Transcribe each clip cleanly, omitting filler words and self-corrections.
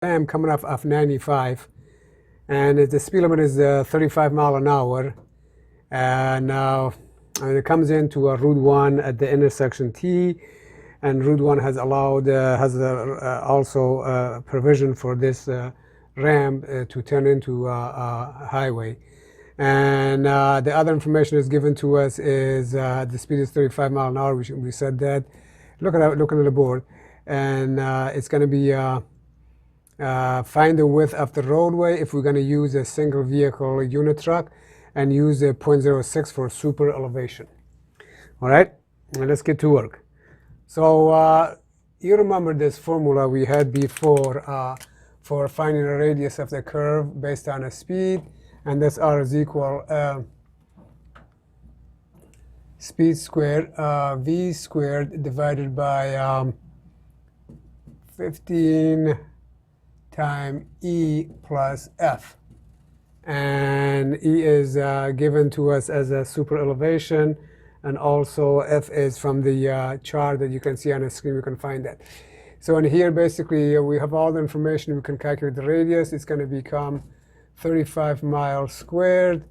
ram coming off of 95, and the speed limit is 35 mile an hour. And now it comes into Route 1 at the intersection T, and Route 1 has allowed also provision for this ramp to turn into a highway. And the other information is given to us is the speed is 35 mile an hour. We said that. Looking at the board, and it's going to be find the width of the roadway if we're going to use a single vehicle unit truck, and use a 0.06 for super elevation. All right, now let's get to work. So you remember this formula we had before for finding a radius of the curve based on a speed, and this R is equal speed squared v squared divided by 15 times E plus F. And E is given to us as a super elevation, and also F is from the chart that you can see on the screen. You can find that. So in here, basically, we have all the information. We can calculate the radius. It's going to become 35 miles squared,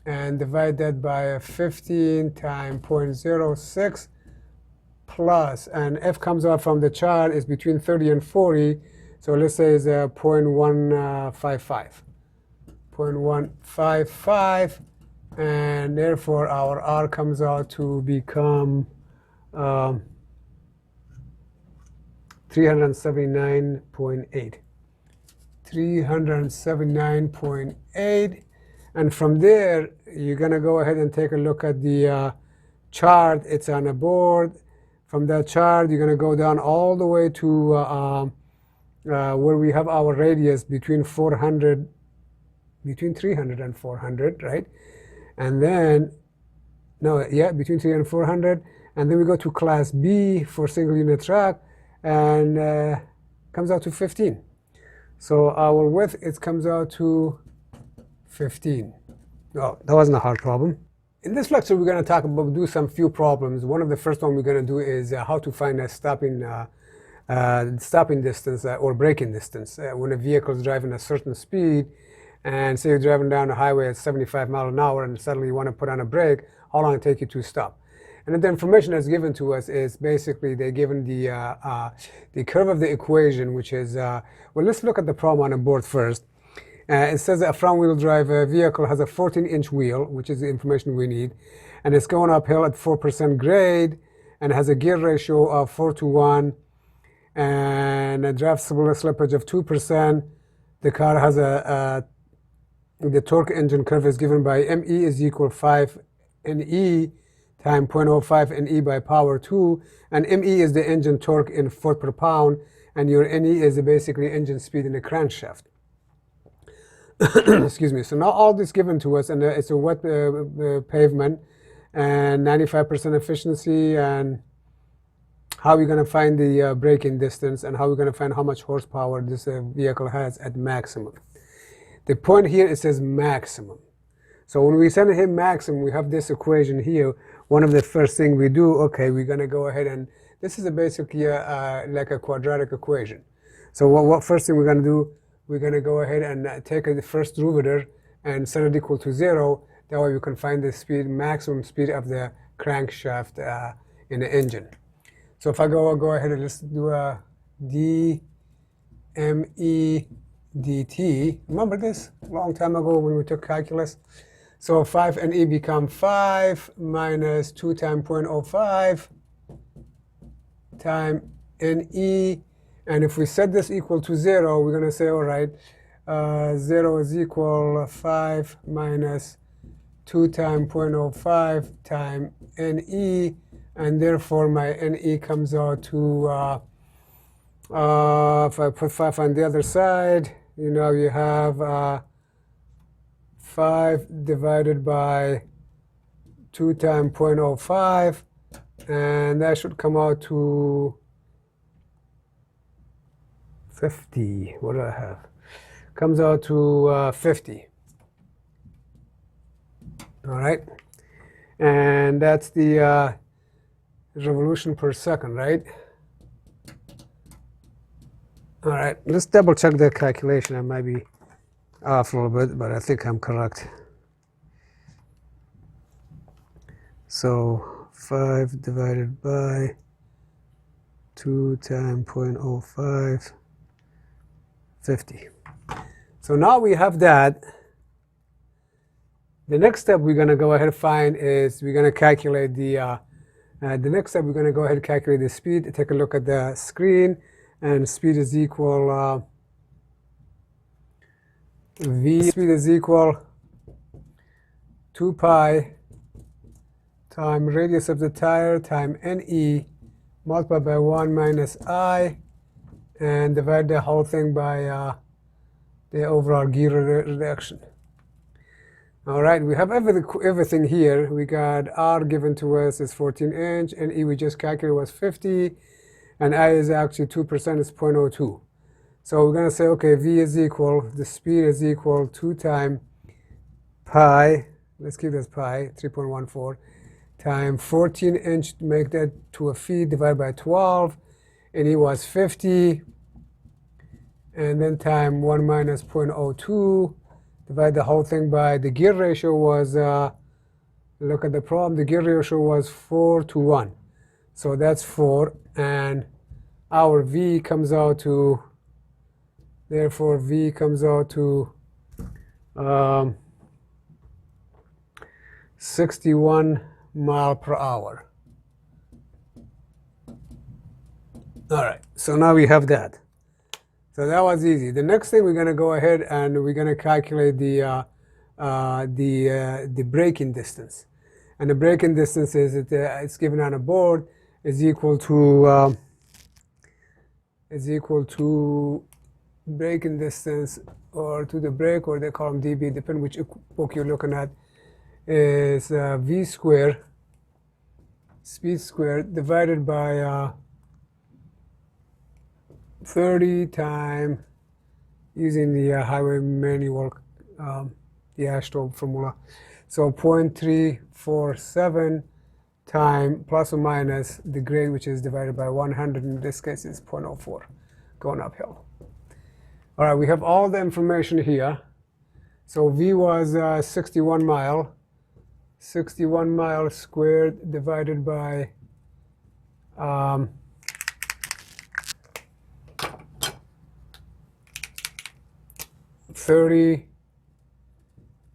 and divide that by 15 times 0.06 plus, and F comes out from the chart is between 30 and 40. So let's say it's 0.155. 0.155, and therefore our R comes out to become 379.8. 379.8. And from there, you're going to go ahead and take a look at the chart. It's on a board. From that chart, you're going to go down all the way to where we have our radius between 300 and 400, right? And then, between 300 and 400. And then we go to class B for single unit truck, and comes out to 15. So our width, it comes out to 15. Oh, that wasn't a hard problem. In this lecture, we're going to do some few problems. One of the first one we're going to do is how to find a stopping distance or braking distance when a vehicle is driving a certain speed. And say you're driving down the highway at 75 miles an hour, and suddenly you want to put on a brake. How long it take you to stop? And then the information that's given to us is basically they're given the curve of the equation, which is well, let's look at the problem on the board first. It says that a front-wheel drive vehicle has a 14-inch wheel, which is the information we need, and it's going uphill at 4% grade, and has a gear ratio of 4:1, and a draft slippage of 2%. The car has the torque engine curve is given by ME is equal 5 NE times 0.05 NE by power 2, and ME is the engine torque in foot per pound, and your NE is basically engine speed in the crankshaft. Excuse me. So now all this given to us, and it's a wet pavement, and 95% efficiency, and how we're going to find the braking distance, and how we're going to find how much horsepower this vehicle has at maximum. The point here, it says maximum. So when we send him maximum, we have this equation here. One of the first things we do, okay, we're going to go ahead and, this is basically like a quadratic equation. So what first thing we're going to do, we're going to go ahead and take the first derivative and set it equal to 0. That way we can find the speed, maximum speed of the crankshaft in the engine. So if I go ahead and let's do a dme dt. Remember this a long time ago when we took calculus? So 5 NE become 5 minus 2 times 0.05 times NE. And if we set this equal to 0, we're going to say, all right, 0 is equal 5 minus 2 times 0.05 times NE. And therefore, my NE comes out to, if I put 5 on the other side, you have 5 divided by 2 times 0.05, and that should come out to 50. What do I have? Comes out to 50. All right, and that's the revolution per second, right? All right, let's double check that calculation. I might be off a little bit, but I think I'm correct. So 5 divided by 2 times 0.05, 50. So now we have that. The next step we're going to go ahead and find is we're going to calculate the next step we're going to go ahead and calculate the speed. Take a look at the screen, and speed is equal v. Speed is equal 2 pi times radius of the tire times ne multiplied by 1 minus I, and divide the whole thing by the overall gear reduction. All right, we have everything here. We got R given to us is 14 inch, and E we just calculated was 50, and I is actually 2%, is 0.02. So we're going to say, okay, V is equal, the speed is equal 2 times pi, let's keep this pi, 3.14, times 14 inch, make that to a feet, divided by 12, and E was 50, and then time 1 minus 0.02, divide the whole thing by the gear ratio was, look at the problem, the gear ratio was 4 to 1. So that's 4, and our V comes out to, therefore V comes out to 61 mile per hour. All right, so now we have that. So that was easy. The next thing we're going to go ahead and we're going to calculate the braking distance, and the braking distance is it's given on a board is equal to braking distance, or to the brake, or they call them dB, depending which book you're looking at, is v squared, speed squared, divided by 30 times, using the highway manual, the AASHTO formula. So 0.347 times plus or minus the grade, which is divided by 100, in this case is 0.04, going uphill. All right, we have all the information here. So V was 61 mile. 61 miles squared divided by 30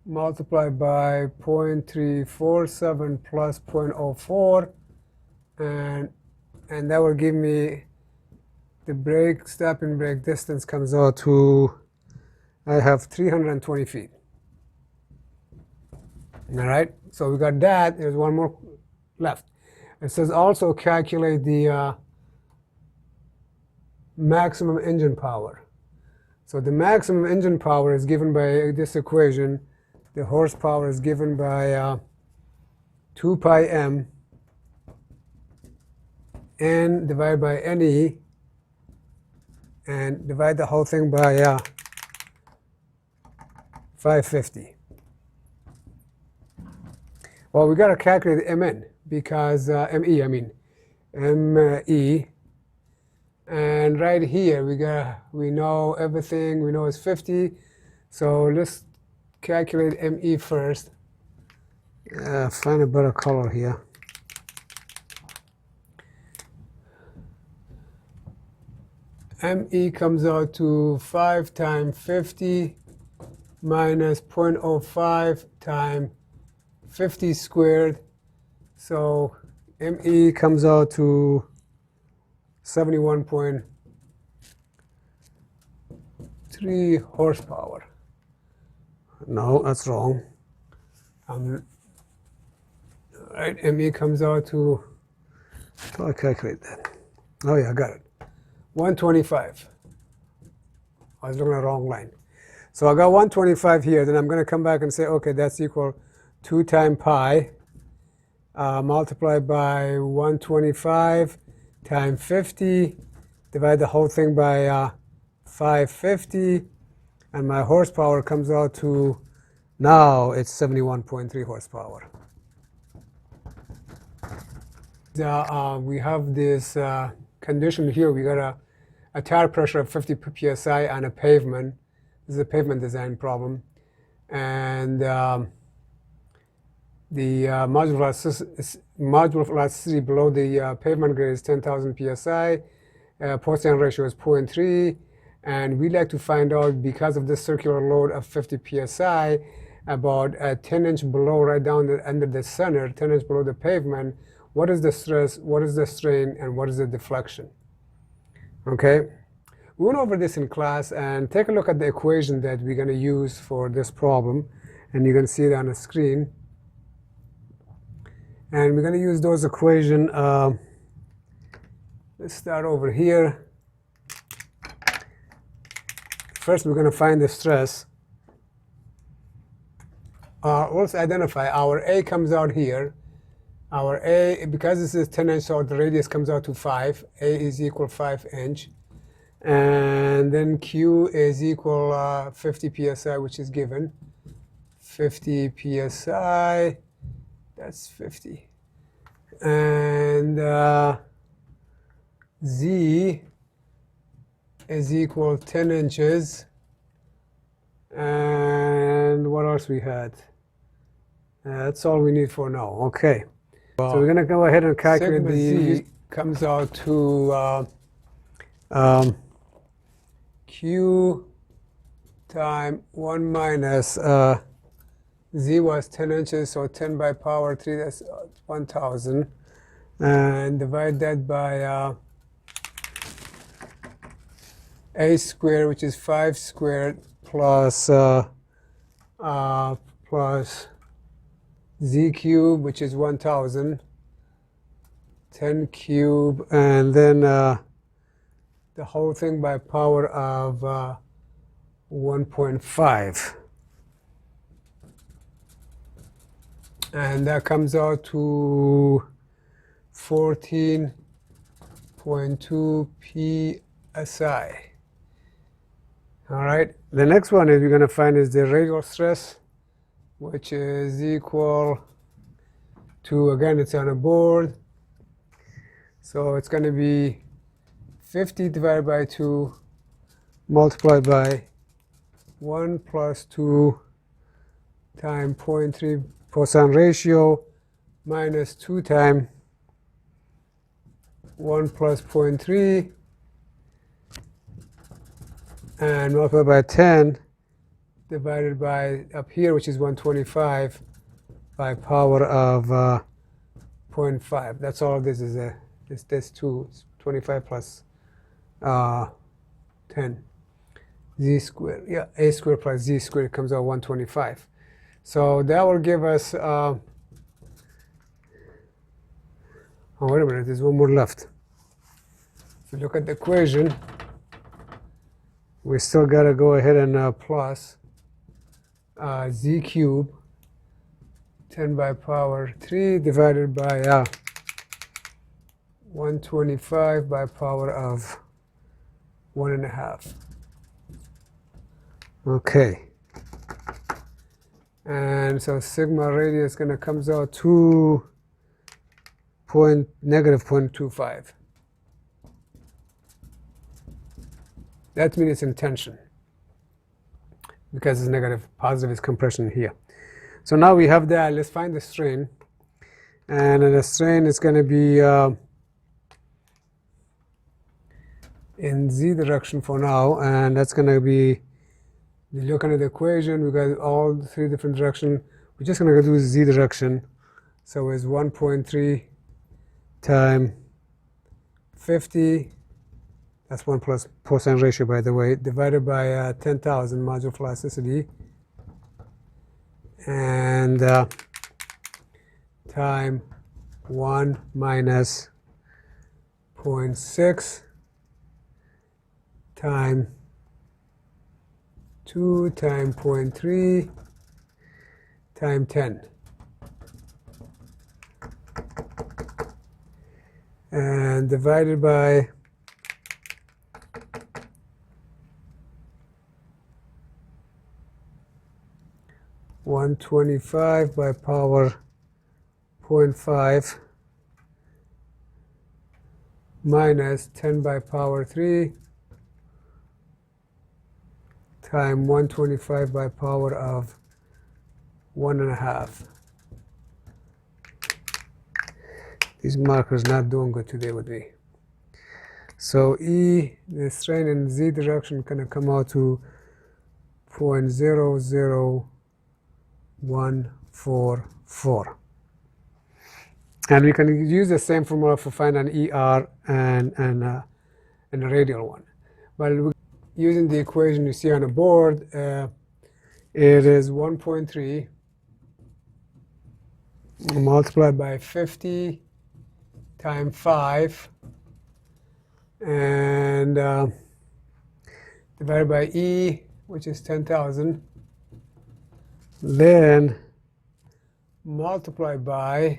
multiplied by 0.347 plus 0.04, and that will give me the stopping brake distance comes out to, I have 320 feet. All right, so we got that. There's one more left. It says also calculate the maximum engine power. So the maximum engine power is given by this equation. The horsepower is given by 2 pi m n divided by ne, and divide the whole thing by 550. Well, we got to calculate mn, because me, I mean me, and right here we know everything. We know it's 50. So let's calculate me first. Find a better color here. Me comes out to 5 times 50 minus 0.05 times 50 squared. So me comes out to 71.3 horsepower. No, that's wrong. All right, me comes out to, how do I calculate that? Oh yeah, I got it. 125. I was looking at the wrong line. So I got 125 here. Then I'm going to come back and say, okay, that's equal 2 times pi multiplied by 125 times 50. Divide the whole thing by 550. And my horsepower comes out to, now it's 71.3 horsepower. We have this condition here. We got to a tire pressure of 50 psi on a pavement. This is a pavement design problem. And the modular velocity below the pavement grade is 10,000 psi. Poisson ratio is 0.3. And we like to find out, because of this circular load of 50 psi, about 10 inch below, right down under the center, 10 inch below the pavement, what is the stress, what is the strain, and what is the deflection? Okay? We went over this in class, and take a look at the equation that we're going to use for this problem. And you're going to see it on the screen. And we're going to use those equations. Let's start over here. First, we're going to find the stress. Let's identify. Our A comes out here. Our A, because this is 10 inch, so the radius comes out to 5. A is equal 5 inch. And then Q is equal 50 psi, which is given. 50 psi, that's 50. And Z is equal 10 inches. And what else we had? That's all we need for now. Okay. So we're going to go ahead and calculate the Z. Comes out to Q time 1 minus Z was 10 inches, so 10 by power 3, that's 1,000. And divide that by A squared, which is 5 squared, plus Z cubed, which is 1,000, 10 cubed, and then the whole thing by power of 1.5. And that comes out to 14.2 psi. All right. The next one is we're going to find is the radial stress, which is equal to, again, it's on a board. So it's going to be 50 divided by 2 multiplied by 1 plus 2 times 0.3 Poisson ratio minus 2 times 1 plus 0.3 and multiplied by 10 divided by up here, which is 125 by power of 0.5. That's all this is. This 2, 25 plus 10. Z squared, yeah, A squared plus Z squared comes out 125. So that will give us, oh, wait a minute, there's one more left. If you look at the equation, we still got to go ahead and plus Z cubed, 10 by power 3 divided by 125 by power of 1.5. Okay. And so sigma radius is going to comes out to negative 0.25. That means it's in tension because it's negative. Positive is compression here. So now we have that. Let's find the strain. And the strain is going to be in Z direction for now. And that's going to be, looking at the equation, we got all the 3 different directions. We're just going to do Z direction. So it's 1.3 times 50. That's 1 plus Poisson ratio, by the way, divided by 10,000 modular plasticity. And time 1 minus 0.6 time 2 times 0.3 times 10. And divided by 125 by power 0.5 minus 10 by power 3 times 125 by power of 1.5. These markers not doing good today with me. So E, the strain in Z direction gonna come out to 0.00144. And we can use the same formula for finding ER and the radial one. But using the equation you see on the board, it is 1.3 multiplied by 50 times 5 and divided by E, which is 10,000, then multiply by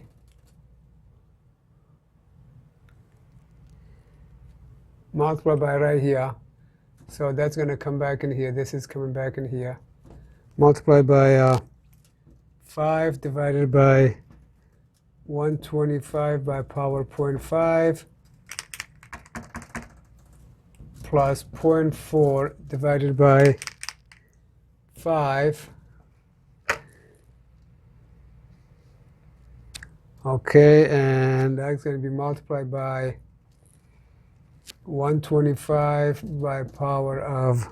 right here. So that's going to come back in here. This is coming back in here. Multiply by 5 divided by 125 by power 0.5 plus 0.4 divided by 5. Okay, and that's going to be multiplied by 125 by power of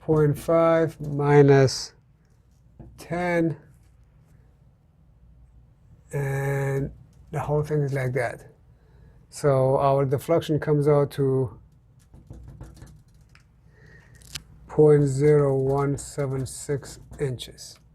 0.5 minus 10, and the whole thing is like that. So our deflection comes out to 0.0176 inches.